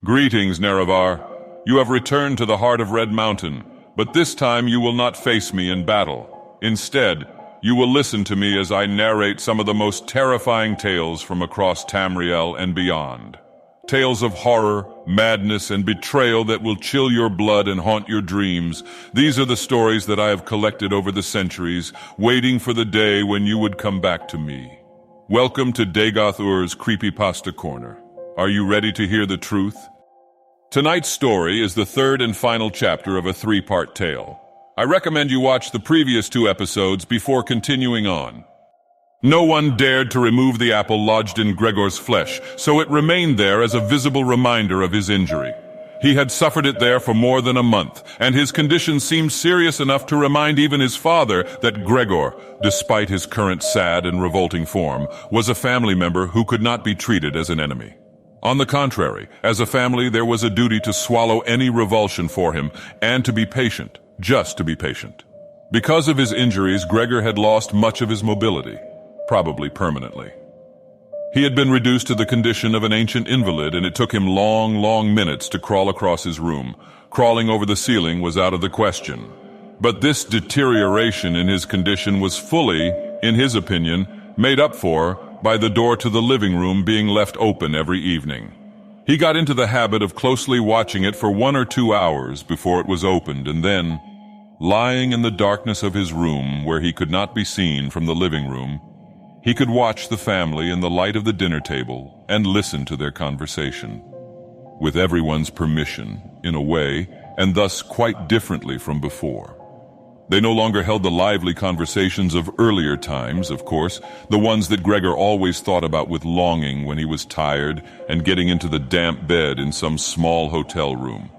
Greetings, Nerevar. You have returned to the heart of Red Mountain, but this time you will not face me in battle. Instead, you will listen to me as I narrate some of the most terrifying tales from across Tamriel and beyond. Tales of horror, madness, and betrayal that will chill your blood and haunt your dreams. These are the stories that I have collected over the centuries, waiting for the day when you would come back to me. Welcome to Dagoth Ur's Creepypasta Corner. Are you ready to hear the truth? Tonight's story is the third and final chapter of a three-part tale. I recommend you watch the previous 2 episodes before continuing on. No one dared to remove the apple lodged in Gregor's flesh, so it remained there as a visible reminder of his injury. He had suffered it there for more than a month, and his condition seemed serious enough to remind even his father that Gregor, despite his current sad and revolting form, was a family member who could not be treated as an enemy. On the contrary, as a family, there was a duty to swallow any revulsion for him and to be patient, just to be patient. Because of his injuries, Gregor had lost much of his mobility, probably permanently. He had been reduced to the condition of an ancient invalid, and it took him long minutes to crawl across his room. Crawling over the ceiling was out of the question. But this deterioration in his condition was fully, in his opinion, made up for by the door to the living room being left open every evening. He got into the habit of closely watching it for 1 or 2 hours before it was opened, and then, lying in the darkness of his room where he could not be seen from the living room, he could watch the family in the light of the dinner table and listen to their conversation. With everyone's permission, in a way, and thus quite differently from before. They no longer held the lively conversations of earlier times, of course, the ones that Gregor always thought about with longing when he was tired and getting into the damp bed in some small hotel room.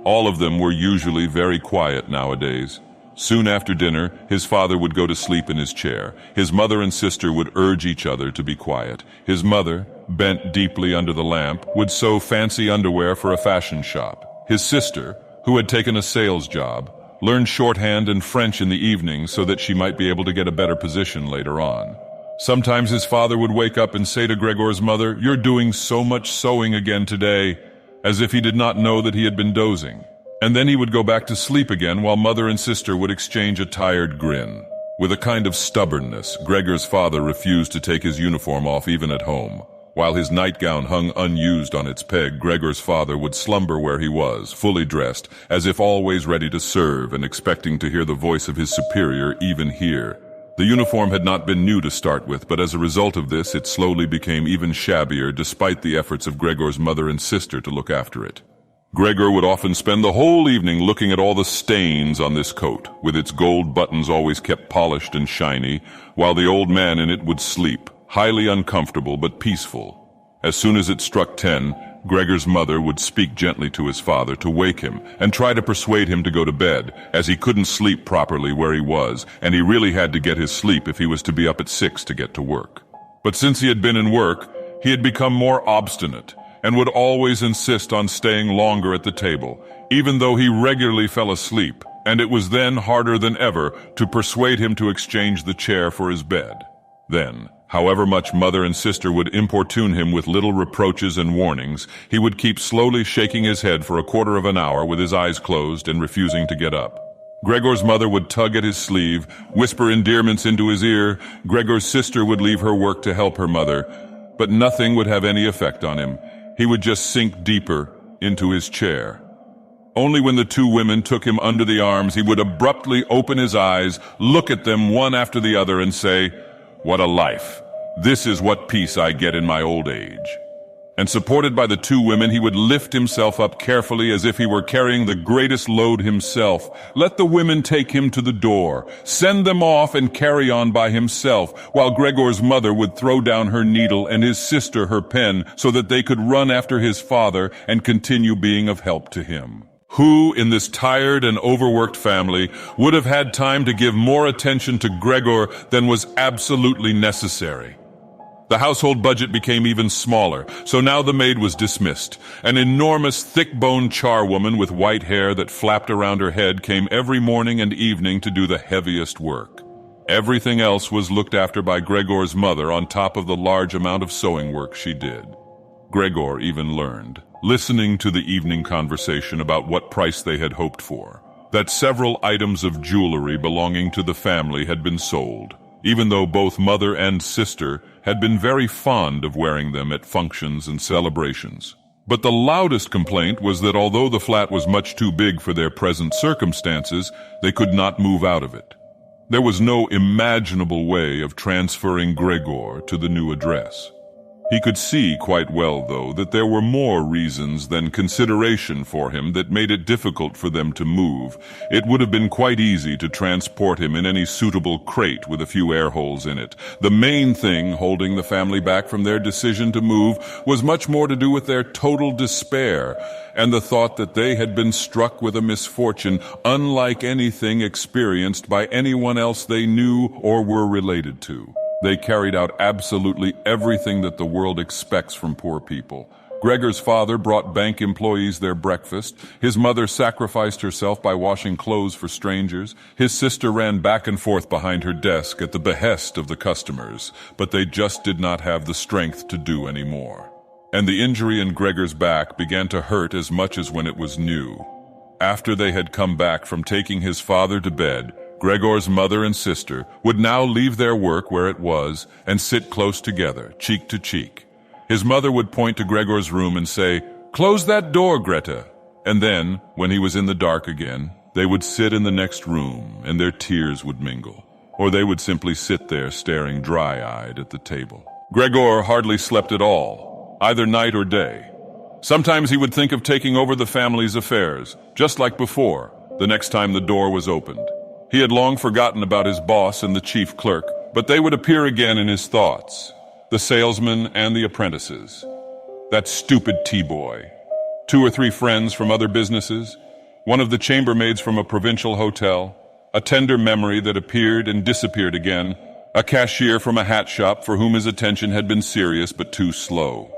All of them were usually very quiet nowadays. Soon after dinner, his father would go to sleep in his chair. His mother and sister would urge each other to be quiet. His mother, bent deeply under the lamp, would sew fancy underwear for a fashion shop. His sister, who had taken a sales job, learned shorthand and French in the evening so that she might be able to get a better position later on. Sometimes his father would wake up and say to Gregor's mother, "You're doing so much sewing again today," as if he did not know that he had been dozing. And then he would go back to sleep again while mother and sister would exchange a tired grin. With a kind of stubbornness, Gregor's father refused to take his uniform off even at home. While his nightgown hung unused on its peg, Gregor's father would slumber where he was, fully dressed, as if always ready to serve and expecting to hear the voice of his superior even here. The uniform had not been new to start with, but as a result of this, it slowly became even shabbier despite the efforts of Gregor's mother and sister to look after it. Gregor would often spend the whole evening looking at all the stains on this coat, with its gold buttons always kept polished and shiny, while the old man in it would sleep, highly uncomfortable but peaceful. As soon as it struck 10, Gregor's mother would speak gently to his father to wake him and try to persuade him to go to bed, as he couldn't sleep properly where he was, and he really had to get his sleep if he was to be up at 6 to get to work. But since he had been in work, he had become more obstinate and would always insist on staying longer at the table, even though he regularly fell asleep, and it was then harder than ever to persuade him to exchange the chair for his bed. Then, however much mother and sister would importune him with little reproaches and warnings, he would keep slowly shaking his head for a quarter of an hour with his eyes closed and refusing to get up. Gregor's mother would tug at his sleeve, whisper endearments into his ear. Gregor's sister would leave her work to help her mother, but nothing would have any effect on him. He would just sink deeper into his chair. Only when the 2 women took him under the arms, he would abruptly open his eyes, look at them one after the other, and say, "What a life! This is what peace I get in my old age." And supported by the 2 women, he would lift himself up carefully as if he were carrying the greatest load himself. Let the women take him to the door, send them off and carry on by himself, while Gregor's mother would throw down her needle and his sister her pen so that they could run after his father and continue being of help to him. Who, in this tired and overworked family, would have had time to give more attention to Gregor than was absolutely necessary? The household budget became even smaller, so now the maid was dismissed. An enormous, thick-boned charwoman with white hair that flapped around her head came every morning and evening to do the heaviest work. Everything else was looked after by Gregor's mother on top of the large amount of sewing work she did. Gregor even learned listening to the evening conversation about what price they had hoped for, that several items of jewelry belonging to the family had been sold, even though both mother and sister had been very fond of wearing them at functions and celebrations. But the loudest complaint was that although the flat was much too big for their present circumstances, they could not move out of it. There was no imaginable way of transferring Gregor to the new address. He could see quite well, though, that there were more reasons than consideration for him that made it difficult for them to move. It would have been quite easy to transport him in any suitable crate with a few air holes in it. The main thing holding the family back from their decision to move was much more to do with their total despair and the thought that they had been struck with a misfortune unlike anything experienced by anyone else they knew or were related to. They carried out absolutely everything that the world expects from poor people. Gregor's father brought bank employees their breakfast. His mother sacrificed herself by washing clothes for strangers. His sister ran back and forth behind her desk at the behest of the customers, but they just did not have the strength to do any more. And the injury in Gregor's back began to hurt as much as when it was new. After they had come back from taking his father to bed, Gregor's mother and sister would now leave their work where it was and sit close together, cheek to cheek. His mother would point to Gregor's room and say, "Close that door, Greta." And then, when he was in the dark again, they would sit in the next room and their tears would mingle. Or they would simply sit there staring dry-eyed at the table. Gregor hardly slept at all, either night or day. Sometimes he would think of taking over the family's affairs, just like before, the next time the door was opened. He had long forgotten about his boss and the chief clerk, but they would appear again in his thoughts. The salesman and the apprentices. That stupid T-boy. 2 or 3 friends from other businesses. One of the chambermaids from a provincial hotel. A tender memory that appeared and disappeared again. A cashier from a hat shop for whom his attention had been serious but too slow.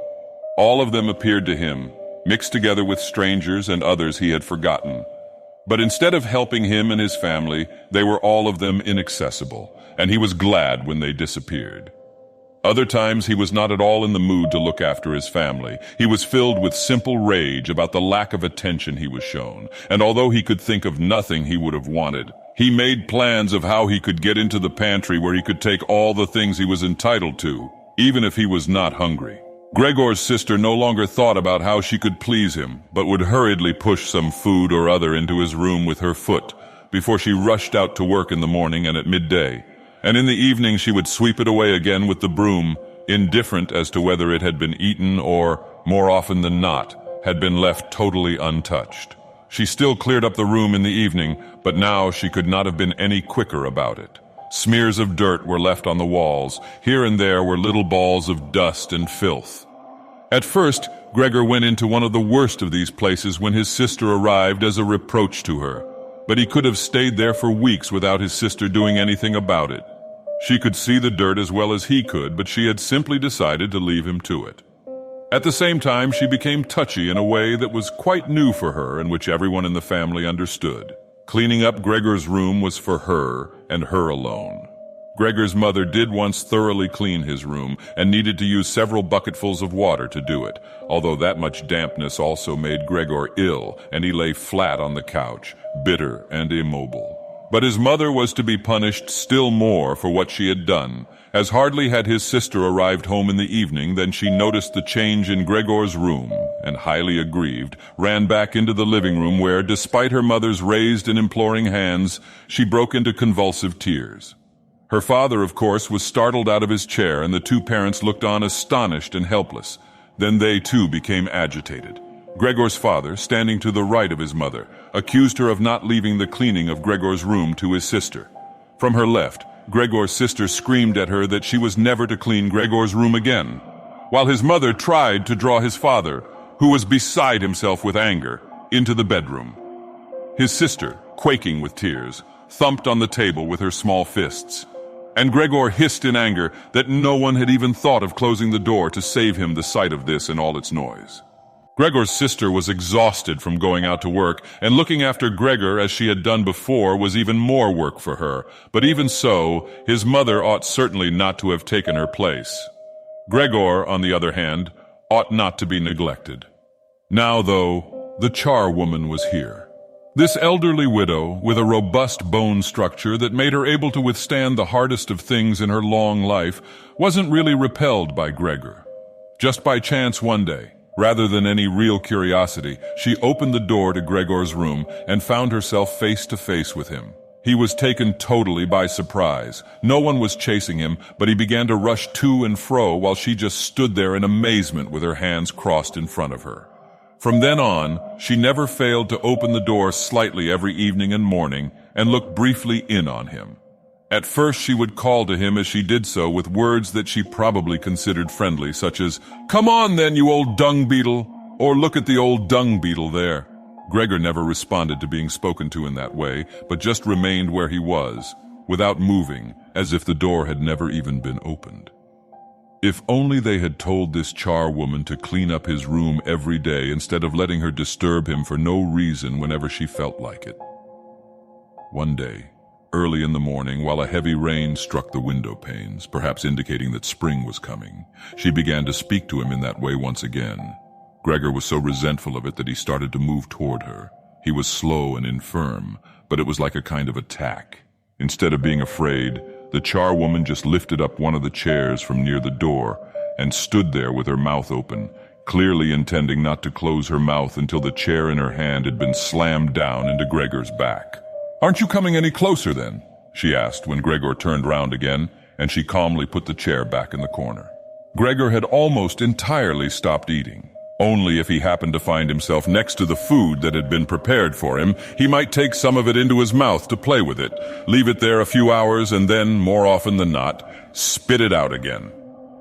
All of them appeared to him, mixed together with strangers and others he had forgotten. But instead of helping him and his family, they were all of them inaccessible, and he was glad when they disappeared. Other times he was not at all in the mood to look after his family. He was filled with simple rage about the lack of attention he was shown, and although he could think of nothing he would have wanted, he made plans of how he could get into the pantry where he could take all the things he was entitled to, even if he was not hungry. Gregor's sister no longer thought about how she could please him, but would hurriedly push some food or other into his room with her foot before she rushed out to work in the morning and at midday. And in the evening she would sweep it away again with the broom, indifferent as to whether it had been eaten or, more often than not, had been left totally untouched. She still cleared up the room in the evening, but now she could not have been any quicker about it. Smears of dirt were left on the walls. Here and there were little balls of dust and filth. At first, Gregor went into one of the worst of these places when his sister arrived as a reproach to her. But he could have stayed there for weeks without his sister doing anything about it. She could see the dirt as well as he could, but she had simply decided to leave him to it. At the same time, she became touchy in a way that was quite new for her and which everyone in the family understood. Cleaning up Gregor's room was for her and her alone. Gregor's mother did once thoroughly clean his room and needed to use several bucketfuls of water to do it, although that much dampness also made Gregor ill, and he lay flat on the couch, bitter and immobile. But his mother was to be punished still more for what she had done, as hardly had his sister arrived home in the evening than she noticed the change in Gregor's room, and highly aggrieved, ran back into the living room where, despite her mother's raised and imploring hands, she broke into convulsive tears. Her father, of course, was startled out of his chair, and the 2 parents looked on astonished and helpless. Then they, too, became agitated. Gregor's father, standing to the right of his mother, accused her of not leaving the cleaning of Gregor's room to his sister. From her left, Gregor's sister screamed at her that she was never to clean Gregor's room again, while his mother tried to draw his father, who was beside himself with anger, into the bedroom. His sister, quaking with tears, thumped on the table with her small fists, and Gregor hissed in anger that no one had even thought of closing the door to save him the sight of this and all its noise. Gregor's sister was exhausted from going out to work, and looking after Gregor as she had done before was even more work for her. But even so, his mother ought certainly not to have taken her place. Gregor, on the other hand, ought not to be neglected. Now, though, the charwoman was here. This elderly widow, with a robust bone structure that made her able to withstand the hardest of things in her long life, wasn't really repelled by Gregor. Just by chance one day, rather than any real curiosity, she opened the door to Gregor's room and found herself face to face with him. He was taken totally by surprise. No one was chasing him, but he began to rush to and fro while she just stood there in amazement with her hands crossed in front of her. From then on, she never failed to open the door slightly every evening and morning and look briefly in on him. At first, she would call to him as she did so with words that she probably considered friendly, such as, "Come on then, you old dung beetle," or "Look at the old dung beetle there." Gregor never responded to being spoken to in that way, but just remained where he was, without moving, as if the door had never even been opened. If only they had told this charwoman to clean up his room every day instead of letting her disturb him for no reason whenever she felt like it. One day, early in the morning, while a heavy rain struck the window panes, perhaps indicating that spring was coming, she began to speak to him in that way once again. Gregor was so resentful of it that he started to move toward her. He was slow and infirm, but it was like a kind of attack. Instead of being afraid, the charwoman just lifted up one of the chairs from near the door and stood there with her mouth open, clearly intending not to close her mouth until the chair in her hand had been slammed down into Gregor's back. "Aren't you coming any closer then?" she asked when Gregor turned round again, and she calmly put the chair back in the corner. Gregor had almost entirely stopped eating. Only if he happened to find himself next to the food that had been prepared for him, he might take some of it into his mouth to play with it, leave it there a few hours, and then, more often than not, spit it out again.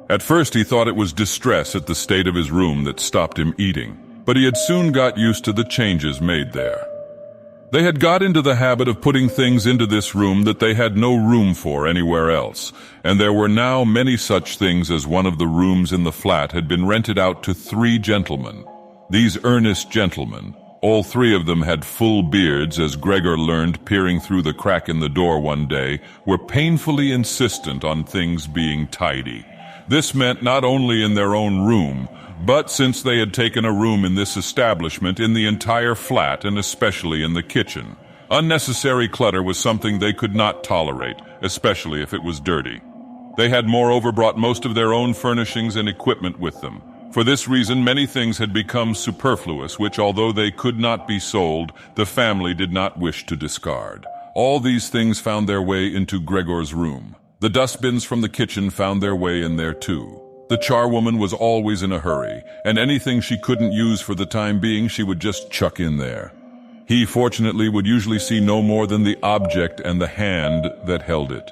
At first he thought it was distress at the state of his room that stopped him eating, but he had soon got used to the changes made there. They had got into the habit of putting things into this room that they had no room for anywhere else, and there were now many such things as one of the rooms in the flat had been rented out to 3 gentlemen. These earnest gentlemen, all 3 of them had full beards, as Gregor learned peering through the crack in the door one day, were painfully insistent on things being tidy. This meant not only in their own room, but since they had taken a room in this establishment, in the entire flat and especially in the kitchen. Unnecessary clutter was something they could not tolerate, especially if it was dirty. They had moreover brought most of their own furnishings and equipment with them. For this reason, many things had become superfluous, which, although they could not be sold, the family did not wish to discard. All these things found their way into Gregor's room. The dustbins from the kitchen found their way in there too. The charwoman was always in a hurry, and anything she couldn't use for the time being she would just chuck in there. He, fortunately, would usually see no more than the object and the hand that held it.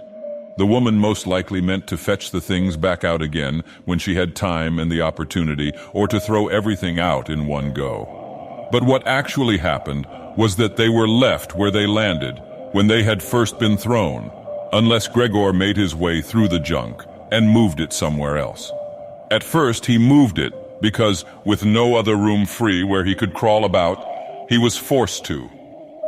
The woman most likely meant to fetch the things back out again when she had time and the opportunity, or to throw everything out in one go. But what actually happened was that they were left where they landed when they had first been thrown, unless Gregor made his way through the junk and moved it somewhere else. At first, he moved it because, with no other room free where he could crawl about, he was forced to.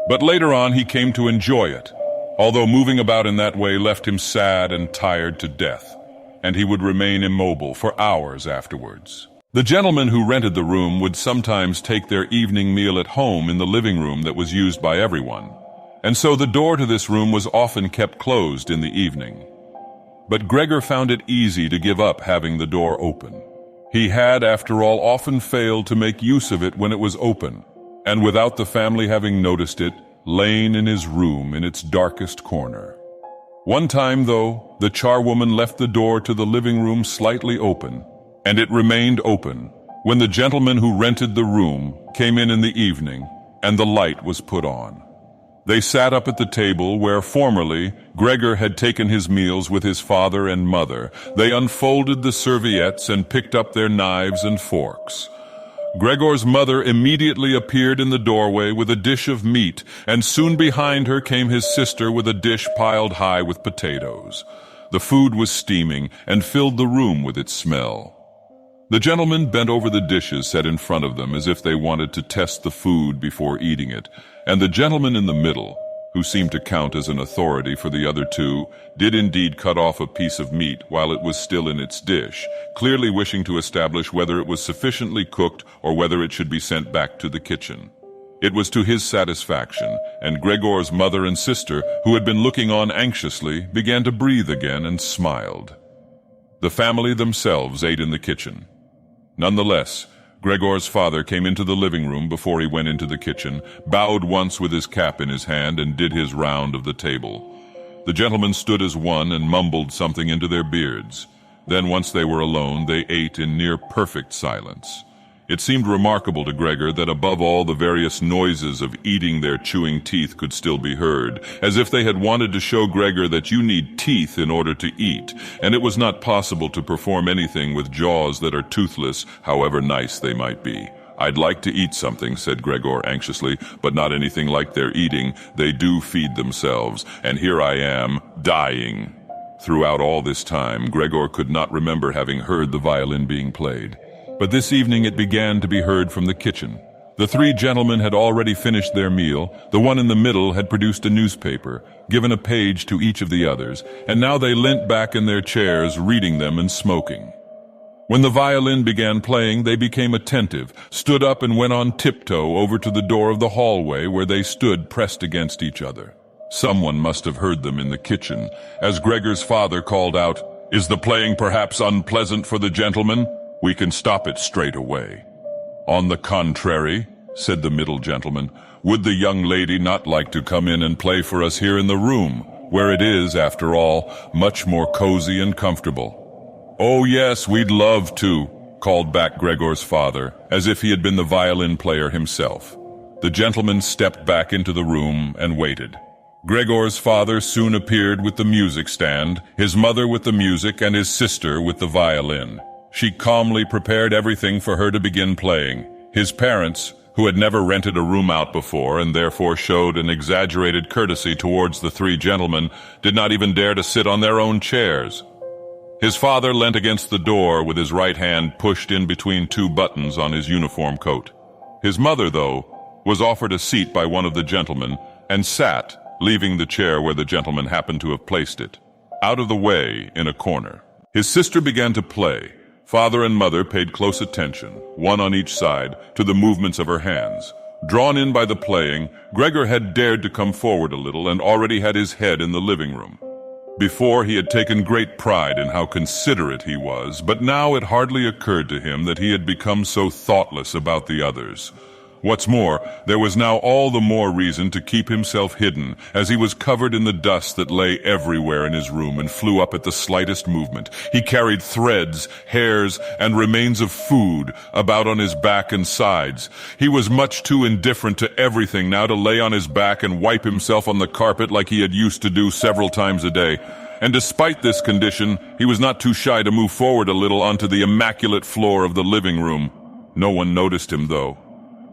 But later on, he came to enjoy it, although moving about in that way left him sad and tired to death, and he would remain immobile for hours afterwards. The gentleman who rented the room would sometimes take their evening meal at home in the living room that was used by everyone, and so the door to this room was often kept closed in the evening. But Gregor found it easy to give up having the door open. He had, after all, often failed to make use of it when it was open, and without the family having noticed it, lain in his room in its darkest corner. One time, though, the charwoman left the door to the living room slightly open, and it remained open when the gentleman who rented the room came in the evening and the light was put on. They sat up at the table where formerly Gregor had taken his meals with his father and mother. They unfolded the serviettes and picked up their knives and forks. Gregor's mother immediately appeared in the doorway with a dish of meat, and soon behind her came his sister with a dish piled high with potatoes. The food was steaming and filled the room with its smell. The gentleman bent over the dishes set in front of them as if they wanted to test the food before eating it, and the gentleman in the middle, who seemed to count as an authority for the other two, did indeed cut off a piece of meat while it was still in its dish, clearly wishing to establish whether it was sufficiently cooked or whether it should be sent back to the kitchen. It was to his satisfaction, and Gregor's mother and sister, who had been looking on anxiously, began to breathe again and smiled. The family themselves ate in the kitchen. Nonetheless, Gregor's father came into the living room before he went into the kitchen, bowed once with his cap in his hand, and did his round of the table. The gentlemen stood as one and mumbled something into their beards. Then, once they were alone, they ate in near perfect silence. It seemed remarkable to Gregor that above all the various noises of eating their chewing teeth could still be heard, as if they had wanted to show Gregor that you need teeth in order to eat, and it was not possible to perform anything with jaws that are toothless, however nice they might be. "I'd like to eat something," said Gregor anxiously, "but not anything like they're eating. They do feed themselves, and here I am, dying." Throughout all this time, Gregor could not remember having heard the violin being played. But this evening it began to be heard from the kitchen. The three gentlemen had already finished their meal, the one in the middle had produced a newspaper, given a page to each of the others, and now they leant back in their chairs, reading them and smoking. When the violin began playing, they became attentive, stood up and went on tiptoe over to the door of the hallway where they stood pressed against each other. Someone must have heard them in the kitchen, as Gregor's father called out, "Is the playing perhaps unpleasant for the gentlemen? We can stop it straight away." "On the contrary," said the middle gentleman, "would the young lady not like to come in and play for us here in the room, where it is, after all, much more cozy and comfortable?" "Oh yes, we'd love to," called back Gregor's father, as if he had been the violin player himself. The gentleman stepped back into the room and waited. Gregor's father soon appeared with the music stand, his mother with the music, and his sister with the violin. She calmly prepared everything for her to begin playing. His parents, who had never rented a room out before and therefore showed an exaggerated courtesy towards the three gentlemen, did not even dare to sit on their own chairs. His father leant against the door with his right hand pushed in between two buttons on his uniform coat. His mother, though, was offered a seat by one of the gentlemen and sat, leaving the chair where the gentleman happened to have placed it, out of the way in a corner. His sister began to play. Father and mother paid close attention, one on each side, to the movements of her hands. Drawn in by the playing, Gregor had dared to come forward a little and already had his head in the living room. Before, he had taken great pride in how considerate he was, but now it hardly occurred to him that he had become so thoughtless about the others. What's more, there was now all the more reason to keep himself hidden, as he was covered in the dust that lay everywhere in his room and flew up at the slightest movement. He carried threads, hairs, and remains of food about on his back and sides. He was much too indifferent to everything now to lay on his back and wipe himself on the carpet like he had used to do several times a day. And despite this condition, he was not too shy to move forward a little onto the immaculate floor of the living room. No one noticed him, though.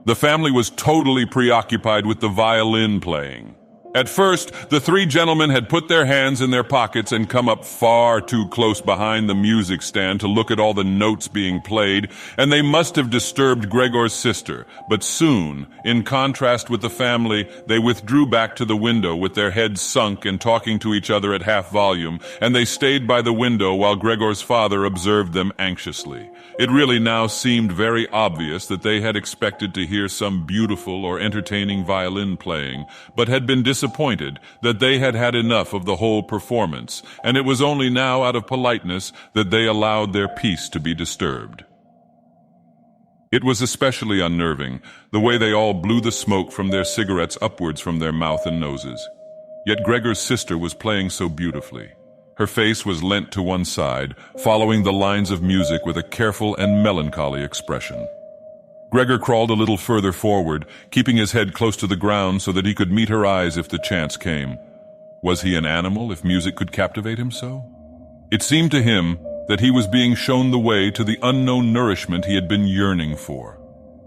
The family was totally preoccupied with the violin playing. At first, the three gentlemen had put their hands in their pockets and come up far too close behind the music stand to look at all the notes being played, and they must have disturbed Gregor's sister. But soon, in contrast with the family, they withdrew back to the window with their heads sunk and talking to each other at half volume, and they stayed by the window while Gregor's father observed them anxiously. It really now seemed very obvious that they had expected to hear some beautiful or entertaining violin playing, but had been disappointed that they had had enough of the whole performance, and it was only now out of politeness that they allowed their peace to be disturbed. It was especially unnerving, the way they all blew the smoke from their cigarettes upwards from their mouth and noses. Yet Gregor's sister was playing so beautifully. Her face was leant to one side, following the lines of music with a careful and melancholy expression. Gregor crawled a little further forward, keeping his head close to the ground so that he could meet her eyes if the chance came. Was he an animal if music could captivate him so? It seemed to him that he was being shown the way to the unknown nourishment he had been yearning for.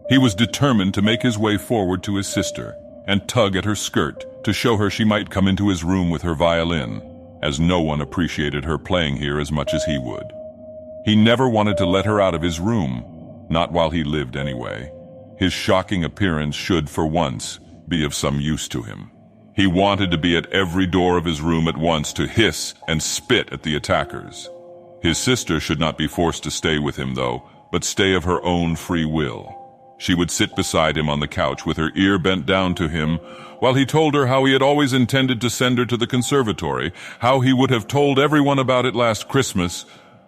He was determined to make his way forward to his sister and tug at her skirt to show her she might come into his room with her violin, as no one appreciated her playing here as much as he would. He never wanted to let her out of his room, not while he lived anyway. His shocking appearance should, for once, be of some use to him. He wanted to be at every door of his room at once to hiss and spit at the attackers. His sister should not be forced to stay with him, though, but stay of her own free will. She would sit beside him on the couch with her ear bent down to him, while he told her how he had always intended to send her to the conservatory, how he would have told everyone about it last Christmas.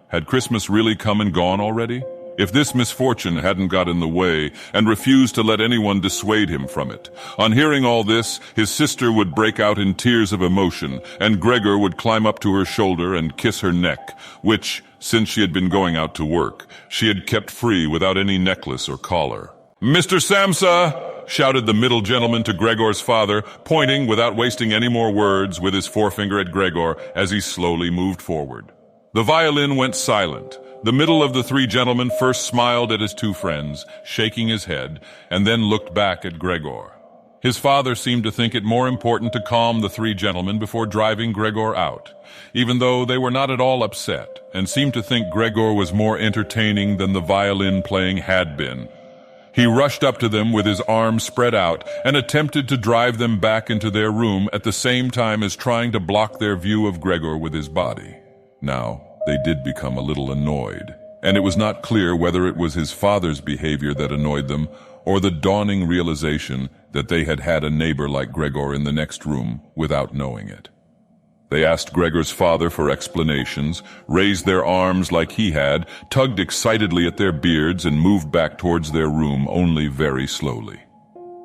Had Christmas really come and gone already? If this misfortune hadn't got in the way and refused to let anyone dissuade him from it. On hearing all this, his sister would break out in tears of emotion, and Gregor would climb up to her shoulder and kiss her neck, which, since she had been going out to work, she had kept free without any necklace or collar. "Mr. Samsa!" shouted the middle gentleman to Gregor's father, pointing without wasting any more words with his forefinger at Gregor as he slowly moved forward. The violin went silent. The middle of the three gentlemen first smiled at his two friends, shaking his head, and then looked back at Gregor. His father seemed to think it more important to calm the three gentlemen before driving Gregor out, even though they were not at all upset, and seemed to think Gregor was more entertaining than the violin playing had been. He rushed up to them with his arms spread out and attempted to drive them back into their room at the same time as trying to block their view of Gregor with his body. Now, they did become a little annoyed, and it was not clear whether it was his father's behavior that annoyed them or the dawning realization that they had had a neighbor like Gregor in the next room without knowing it. They asked Gregor's father for explanations, raised their arms like he had, tugged excitedly at their beards, and moved back towards their room only very slowly.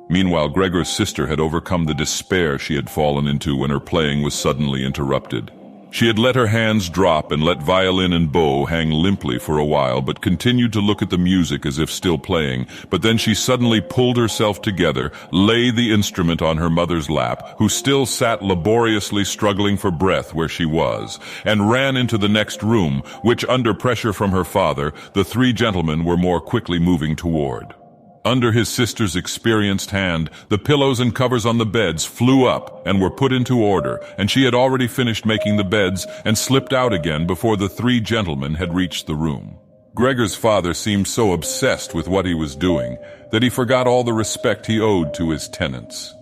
Meanwhile, Gregor's sister had overcome the despair she had fallen into when her playing was suddenly interrupted. She had let her hands drop and let violin and bow hang limply for a while, but continued to look at the music as if still playing. But then she suddenly pulled herself together, laid the instrument on her mother's lap, who still sat laboriously struggling for breath where she was, and ran into the next room, which, under pressure from her father, the three gentlemen were more quickly moving toward. Under his sister's experienced hand, the pillows and covers on the beds flew up and were put into order, and she had already finished making the beds and slipped out again before the three gentlemen had reached the room. Gregor's father seemed so obsessed with what he was doing that he forgot all the respect he owed to his tenants.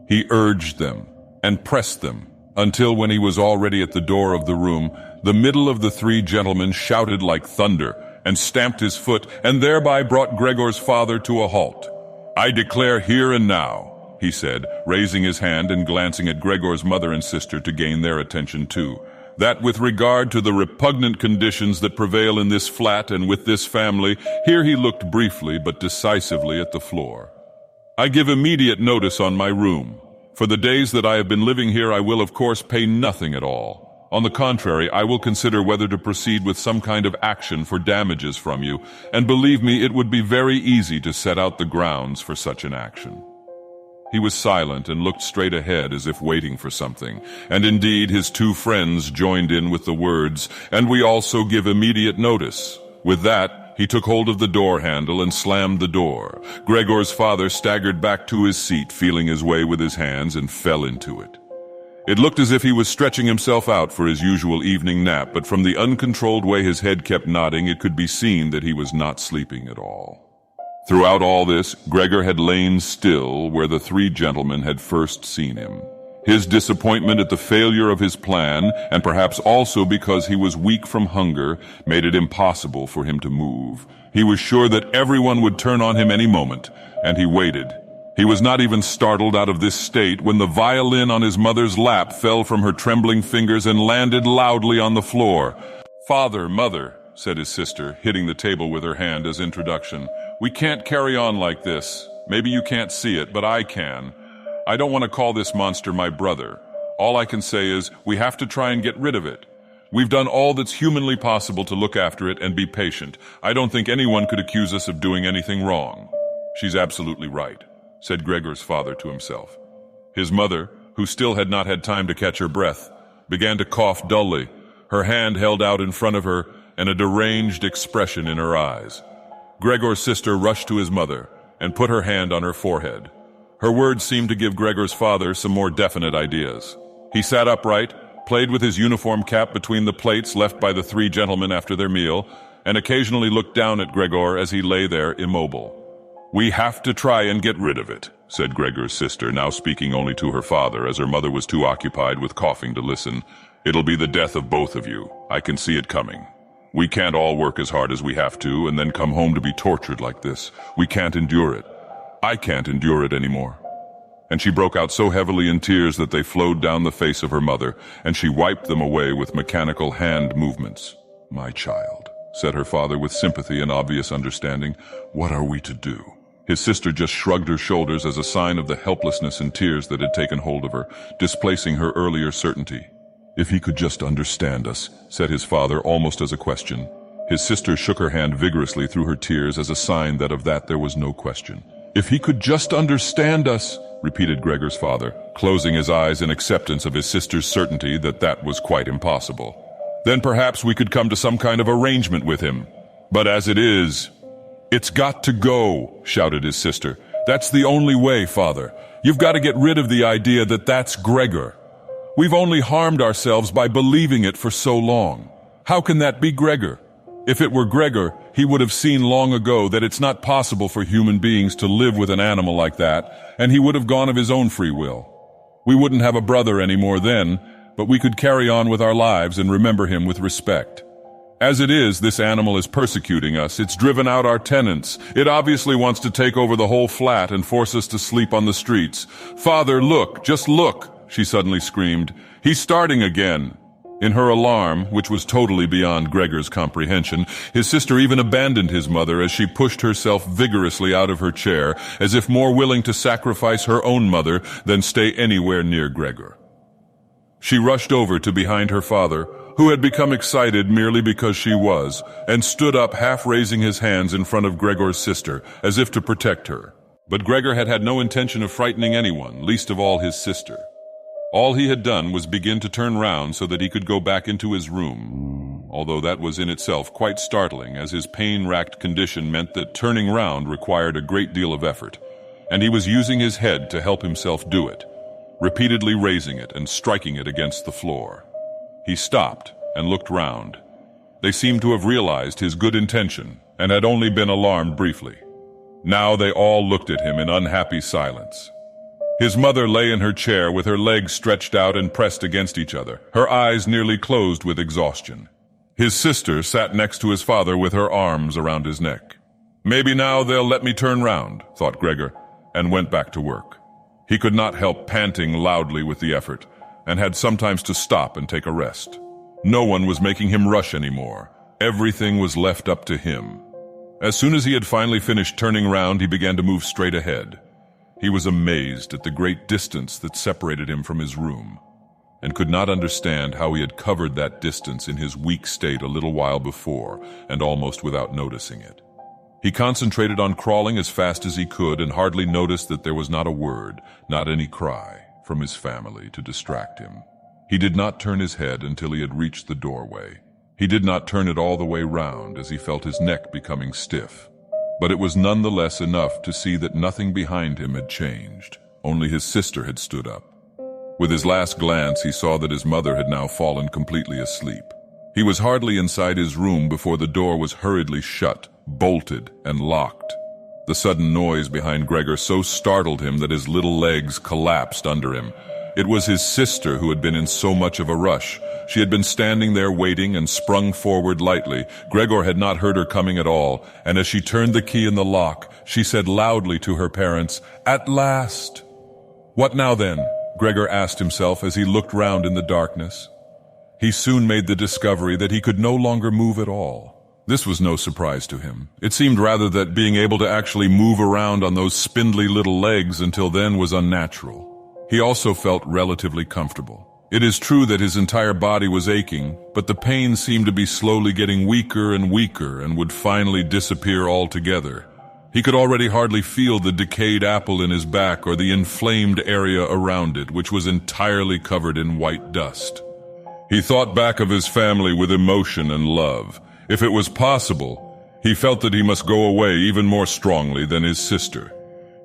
He urged them and pressed them until, when he was already at the door of the room, the middle of the three gentlemen shouted like thunder and stamped his foot, and thereby brought Gregor's father to a halt. "I declare here and now," he said, raising his hand and glancing at Gregor's mother and sister to gain their attention too, "that with regard to the repugnant conditions that prevail in this flat and with this family," here he looked briefly but decisively at the floor, "I give immediate notice on my room. For the days that I have been living here I will of course pay nothing at all. On the contrary, I will consider whether to proceed with some kind of action for damages from you, and believe me, it would be very easy to set out the grounds for such an action." He was silent and looked straight ahead as if waiting for something, and indeed his two friends joined in with the words, "And we also give immediate notice." With that, he took hold of the door handle and slammed the door. Gregor's father staggered back to his seat, feeling his way with his hands, and fell into it. It looked as if he was stretching himself out for his usual evening nap, but from the uncontrolled way his head kept nodding, it could be seen that he was not sleeping at all. Throughout all this, Gregor had lain still where the three gentlemen had first seen him. His disappointment at the failure of his plan, and perhaps also because he was weak from hunger, made it impossible for him to move. He was sure that everyone would turn on him any moment, and he waited. He was not even startled out of this state when the violin on his mother's lap fell from her trembling fingers and landed loudly on the floor. "Father, Mother," said his sister, hitting the table with her hand as introduction, "we can't carry on like this. Maybe you can't see it, but I can. I don't want to call this monster my brother. All I can say is we have to try and get rid of it. We've done all that's humanly possible to look after it and be patient. I don't think anyone could accuse us of doing anything wrong." "She's absolutely right," said Gregor's father to himself. His mother, who still had not had time to catch her breath, began to cough dully, her hand held out in front of her and a deranged expression in her eyes. Gregor's sister rushed to his mother and put her hand on her forehead. Her words seemed to give Gregor's father some more definite ideas. He sat upright, played with his uniform cap between the plates left by the three gentlemen after their meal, and occasionally looked down at Gregor as he lay there immobile. "We have to try and get rid of it," said Gregor's sister, now speaking only to her father, as her mother was too occupied with coughing to listen. "It'll be the death of both of you. I can see it coming. We can't all work as hard as we have to and then come home to be tortured like this. We can't endure it. I can't endure it anymore." And she broke out so heavily in tears that they flowed down the face of her mother, and she wiped them away with mechanical hand movements. "My child," said her father with sympathy and obvious understanding, "what are we to do?" His sister just shrugged her shoulders as a sign of the helplessness and tears that had taken hold of her, displacing her earlier certainty. "If he could just understand us," said his father almost as a question. His sister shook her hand vigorously through her tears as a sign that of that there was no question. "If he could just understand us," repeated Gregor's father, closing his eyes in acceptance of his sister's certainty that that was quite impossible. "Then perhaps we could come to some kind of arrangement with him. But as it is—" "It's got to go," shouted his sister. "That's the only way, Father. You've got to get rid of the idea that that's Gregor. We've only harmed ourselves by believing it for so long. How can that be Gregor? If it were Gregor, he would have seen long ago that it's not possible for human beings to live with an animal like that, and he would have gone of his own free will. We wouldn't have a brother anymore then, but we could carry on with our lives and remember him with respect. As it is, this animal is persecuting us. It's driven out our tenants. It obviously wants to take over the whole flat and force us to sleep on the streets. Father, look, just look," she suddenly screamed. "He's starting again." In her alarm, which was totally beyond Gregor's comprehension, his sister even abandoned his mother as she pushed herself vigorously out of her chair, as if more willing to sacrifice her own mother than stay anywhere near Gregor. She rushed over to behind her father, who had become excited merely because she was, and stood up half raising his hands in front of Gregor's sister, as if to protect her. But Gregor had had no intention of frightening anyone, least of all his sister. All he had done was begin to turn round so that he could go back into his room, although that was in itself quite startling, as his pain-racked condition meant that turning round required a great deal of effort, and he was using his head to help himself do it, repeatedly raising it and striking it against the floor. He stopped and looked round. They seemed to have realized his good intention and had only been alarmed briefly. Now they all looked at him in unhappy silence. His mother lay in her chair with her legs stretched out and pressed against each other, her eyes nearly closed with exhaustion. His sister sat next to his father with her arms around his neck. "Maybe now they'll let me turn round," thought Gregor, and went back to work. He could not help panting loudly with the effort, and had sometimes to stop and take a rest. No one was making him rush anymore. Everything was left up to him. As soon as he had finally finished turning round, he began to move straight ahead. He was amazed at the great distance that separated him from his room, and could not understand how he had covered that distance in his weak state a little while before, and almost without noticing it. He concentrated on crawling as fast as he could and hardly noticed that there was not a word, not any cry, from his family to distract him. He did not turn his head until he had reached the doorway. He did not turn it all the way round as he felt his neck becoming stiff. But it was nonetheless enough to see that nothing behind him had changed. Only his sister had stood up. With his last glance, he saw that his mother had now fallen completely asleep. He was hardly inside his room before the door was hurriedly shut, bolted, and locked. The sudden noise behind Gregor so startled him that his little legs collapsed under him. It was his sister who had been in so much of a rush. She had been standing there waiting and sprung forward lightly. Gregor had not heard her coming at all, and as she turned the key in the lock, she said loudly to her parents, "At last!" What now then? Gregor asked himself as he looked round in the darkness. He soon made the discovery that he could no longer move at all. This was no surprise to him. It seemed rather that being able to actually move around on those spindly little legs until then was unnatural. He also felt relatively comfortable. It is true that his entire body was aching, but the pain seemed to be slowly getting weaker and weaker and would finally disappear altogether. He could already hardly feel the decayed apple in his back or the inflamed area around it, which was entirely covered in white dust. He thought back of his family with emotion and love. If it was possible, he felt that he must go away even more strongly than his sister.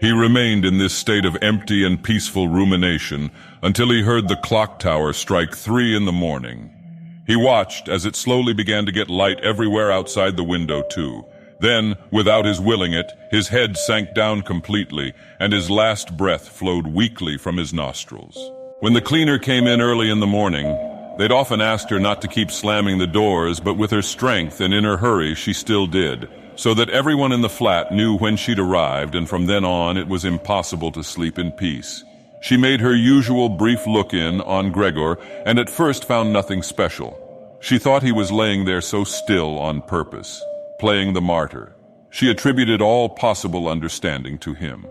He remained in this state of empty and peaceful rumination until he heard the clock tower strike 3 in the morning. He watched as it slowly began to get light everywhere outside the window too, Then, without his willing it, his head sank down completely, and his last breath flowed weakly from his nostrils. When the cleaner came in early in the morning, they'd often asked her not to keep slamming the doors, but with her strength and in her hurry she still did, so that everyone in the flat knew when she'd arrived, and from then on it was impossible to sleep in peace. She made her usual brief look-in on Gregor, and at first found nothing special. She thought he was laying there so still on purpose, playing the martyr. She attributed all possible understanding to him.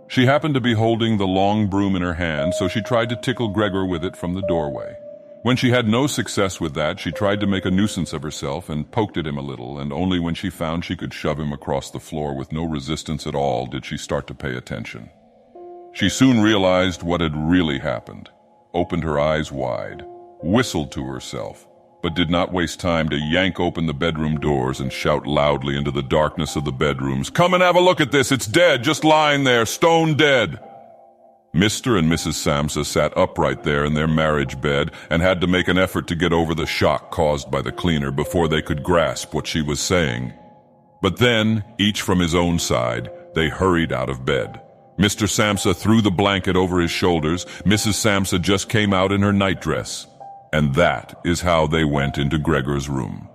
She happened to be holding the long broom in her hand, so she tried to tickle Gregor with it from the doorway. When she had no success with that, she tried to make a nuisance of herself and poked at him a little, and only when she found she could shove him across the floor with no resistance at all did she start to pay attention. She soon realized what had really happened, opened her eyes wide, whistled to herself, but did not waste time to yank open the bedroom doors and shout loudly into the darkness of the bedrooms, "Come and have a look at this! It's dead, just lying there, stone dead!" Mr. and Mrs. Samsa sat upright there in their marriage bed and had to make an effort to get over the shock caused by the cleaner before they could grasp what she was saying. But then, each from his own side, they hurried out of bed. Mr. Samsa threw the blanket over his shoulders. Mrs. Samsa just came out in her nightdress. And that is how they went into Gregor's room.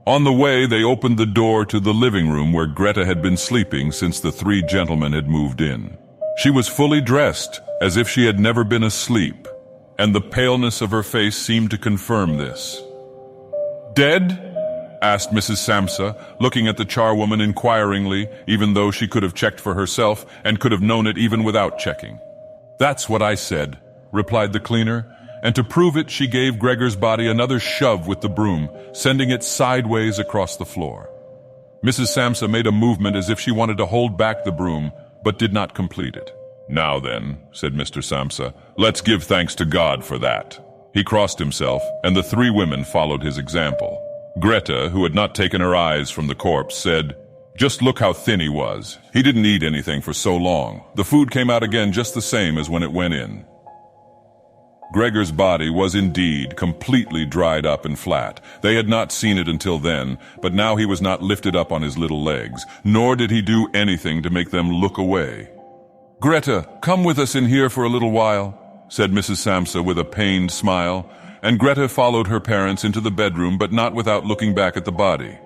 On the way, they opened the door to the living room where Greta had been sleeping since the three gentlemen had moved in. She was fully dressed, as if she had never been asleep, and the paleness of her face seemed to confirm this. "Dead?" asked Mrs. Samsa, looking at the charwoman inquiringly, even though she could have checked for herself and could have known it even without checking. "That's what I said," replied the cleaner, and to prove it she gave Gregor's body another shove with the broom, sending it sideways across the floor. Mrs. Samsa made a movement as if she wanted to hold back the broom, but did not complete it. "Now then," said Mr. Samsa, "let's give thanks to God for that." He crossed himself, and the three women followed his example. Greta, who had not taken her eyes from the corpse, said, "Just look how thin he was. He didn't eat anything for so long. The food came out again just the same as when it went in." Gregor's body was indeed completely dried up and flat. They had not seen it until then, but now he was not lifted up on his little legs, nor did he do anything to make them look away. "Greta, come with us in here for a little while," said Mrs. Samsa with a pained smile, and Greta followed her parents into the bedroom, but not without looking back at the body.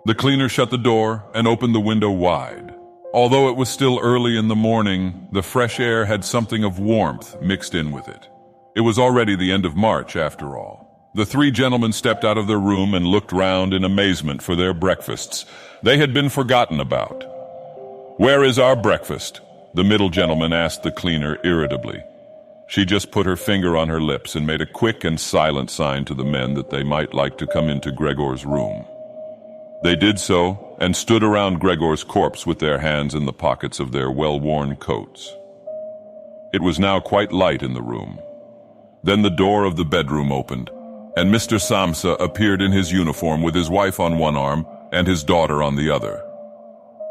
The cleaner shut the door and opened the window wide. Although it was still early in the morning, the fresh air had something of warmth mixed in with it. It was already the end of March, after all. The three gentlemen stepped out of their room and looked round in amazement for their breakfasts. They had been forgotten about. "Where is our breakfast?" the middle gentleman asked the cleaner irritably. She just put her finger on her lips and made a quick and silent sign to the men that they might like to come into Gregor's room. They did so, and stood around Gregor's corpse with their hands in the pockets of their well-worn coats. It was now quite light in the room. Then the door of the bedroom opened, and Mr. Samsa appeared in his uniform with his wife on one arm and his daughter on the other.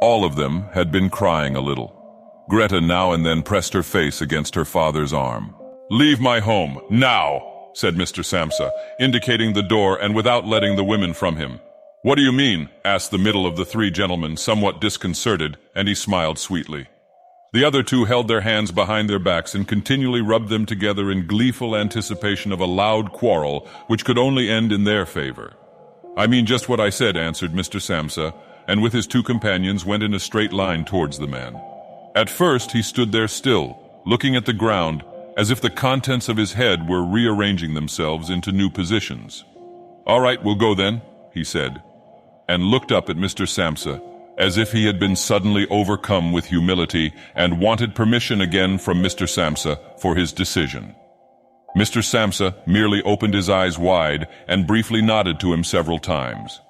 All of them had been crying a little. Greta now and then pressed her face against her father's arm. "Leave my home, now," said Mr. Samsa, indicating the door and without letting the women from him. "What do you mean?" asked the middle of the three gentlemen, somewhat disconcerted, and he smiled sweetly. The other two held their hands behind their backs and continually rubbed them together in gleeful anticipation of a loud quarrel which could only end in their favor. "I mean just what I said," answered Mr. Samsa, and with his two companions went in a straight line towards the man. At first he stood there still, looking at the ground, as if the contents of his head were rearranging themselves into new positions. "All right, we'll go then," he said, and looked up at Mr. Samsa, as if he had been suddenly overcome with humility and wanted permission again from Mr. Samsa for his decision. Mr. Samsa merely opened his eyes wide and briefly nodded to him several times.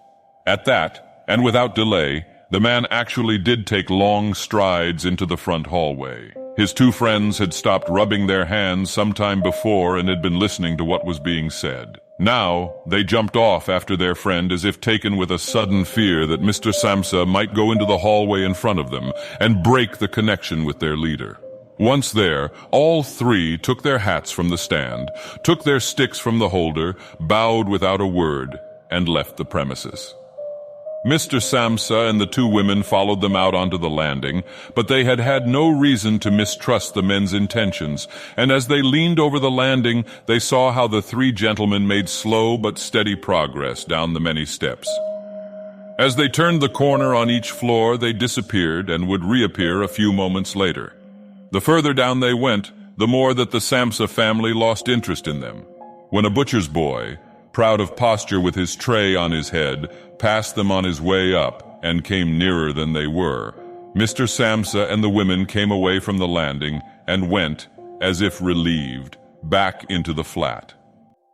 At that, and without delay, the man actually did take long strides into the front hallway. His two friends had stopped rubbing their hands some time before and had been listening to what was being said. Now, they jumped off after their friend as if taken with a sudden fear that Mr. Samsa might go into the hallway in front of them and break the connection with their leader. Once there, all three took their hats from the stand, took their sticks from the holder, bowed without a word, and left the premises. Mr. Samsa and the two women followed them out onto the landing, but they had had no reason to mistrust the men's intentions, and as they leaned over the landing, they saw how the three gentlemen made slow but steady progress down the many steps. As they turned the corner on each floor, they disappeared and would reappear a few moments later. The further down they went, the more that the Samsa family lost interest in them. When a butcher's boy, proud of posture with his tray on his head, passed them on his way up and came nearer than they were, Mr. Samsa and the women came away from the landing and went, as if relieved, back into the flat.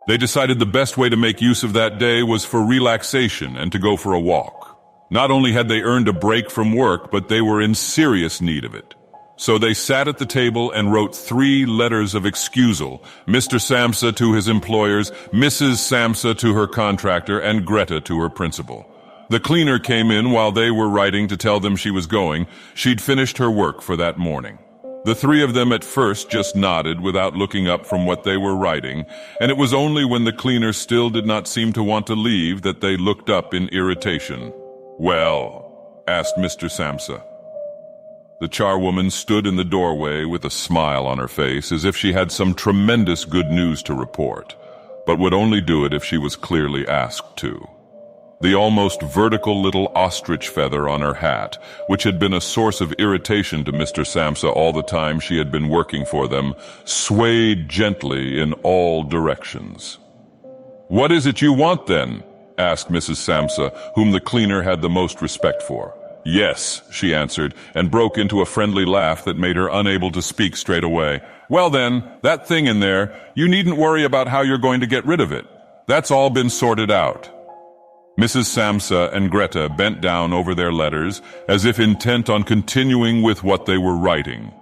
They decided the best way to make use of that day was for relaxation and to go for a walk. Not only had they earned a break from work, but they were in serious need of it. So they sat at the table and wrote 3 letters of excusal, Mr. Samsa to his employers, Mrs. Samsa to her contractor, and Greta to her principal. The cleaner came in while they were writing to tell them she was going. She'd finished her work for that morning. The 3 of them at first just nodded without looking up from what they were writing, and it was only when the cleaner still did not seem to want to leave that they looked up in irritation. "Well?" asked Mr. Samsa. The charwoman stood in the doorway with a smile on her face, as if she had some tremendous good news to report, but would only do it if she was clearly asked to. The almost vertical little ostrich feather on her hat, which had been a source of irritation to Mr. Samsa all the time she had been working for them, swayed gently in all directions. "What is it you want, then?" asked Mrs. Samsa, whom the cleaner had the most respect for. "Yes," she answered, and broke into a friendly laugh that made her unable to speak straight away. "Well then, that thing in there, you needn't worry about how you're going to get rid of it. That's all been sorted out." Mrs. Samsa and Greta bent down over their letters, as if intent on continuing with what they were writing.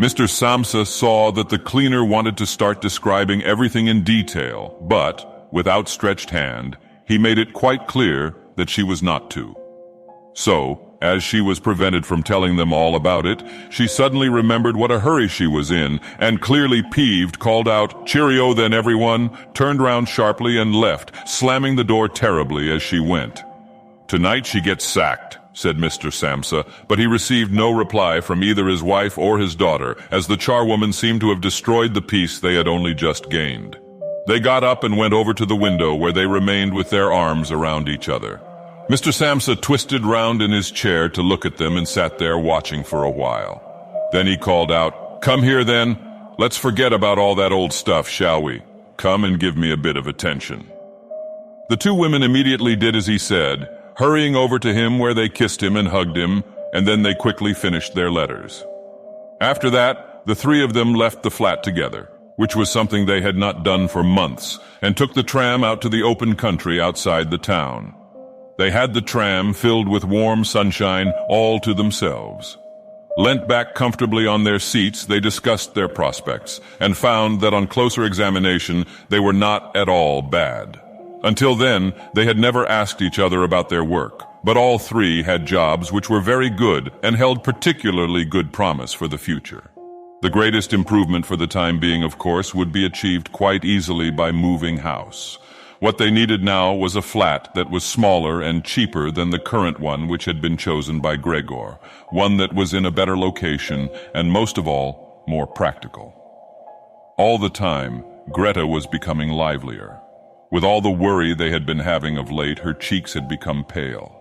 Mr. Samsa saw that the cleaner wanted to start describing everything in detail, but, with outstretched hand, he made it quite clear that she was not to. So, as she was prevented from telling them all about it, she suddenly remembered what a hurry she was in, and clearly peeved, called out, "Cheerio then, everyone," turned round sharply and left, slamming the door terribly as she went. "Tonight she gets sacked," said Mr. Samsa, but he received no reply from either his wife or his daughter, as the charwoman seemed to have destroyed the peace they had only just gained. They got up and went over to the window, where they remained with their arms around each other. Mr. Samsa twisted round in his chair to look at them and sat there watching for a while. Then he called out, "Come here then. Let's forget about all that old stuff, shall we? Come and give me a bit of attention." The 2 women immediately did as he said, hurrying over to him where they kissed him and hugged him, and then they quickly finished their letters. After that, the 3 of them left the flat together, which was something they had not done for months, and took the tram out to the open country outside the town. They had the tram filled with warm sunshine all to themselves. Leant back comfortably on their seats, they discussed their prospects and found that on closer examination they were not at all bad. Until then, they had never asked each other about their work, but all 3 had jobs which were very good and held particularly good promise for the future. The greatest improvement for the time being, of course, would be achieved quite easily by moving house. What they needed now was a flat that was smaller and cheaper than the current one which had been chosen by Gregor, one that was in a better location and, most of all, more practical. All the time, Greta was becoming livelier. With all the worry they had been having of late, her cheeks had become pale.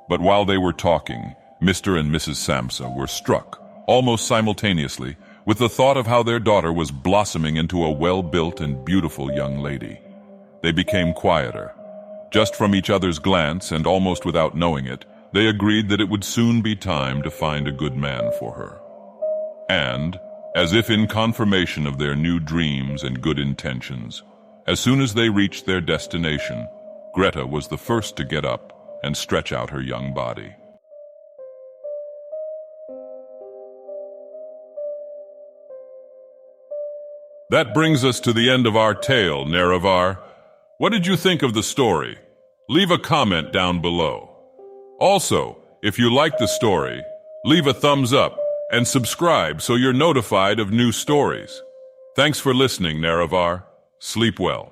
But while they were talking, Mr. and Mrs. Samsa were struck, almost simultaneously, with the thought of how their daughter was blossoming into a well-built and beautiful young lady. They became quieter. Just from each other's glance, and almost without knowing it, they agreed that it would soon be time to find a good man for her. And, as if in confirmation of their new dreams and good intentions, as soon as they reached their destination, Greta was the first to get up and stretch out her young body. That brings us to the end of our tale, Nerevar. What did you think of the story? Leave a comment down below. Also, if you like the story, leave a thumbs up and subscribe so you're notified of new stories. Thanks for listening, Nerevar. Sleep well.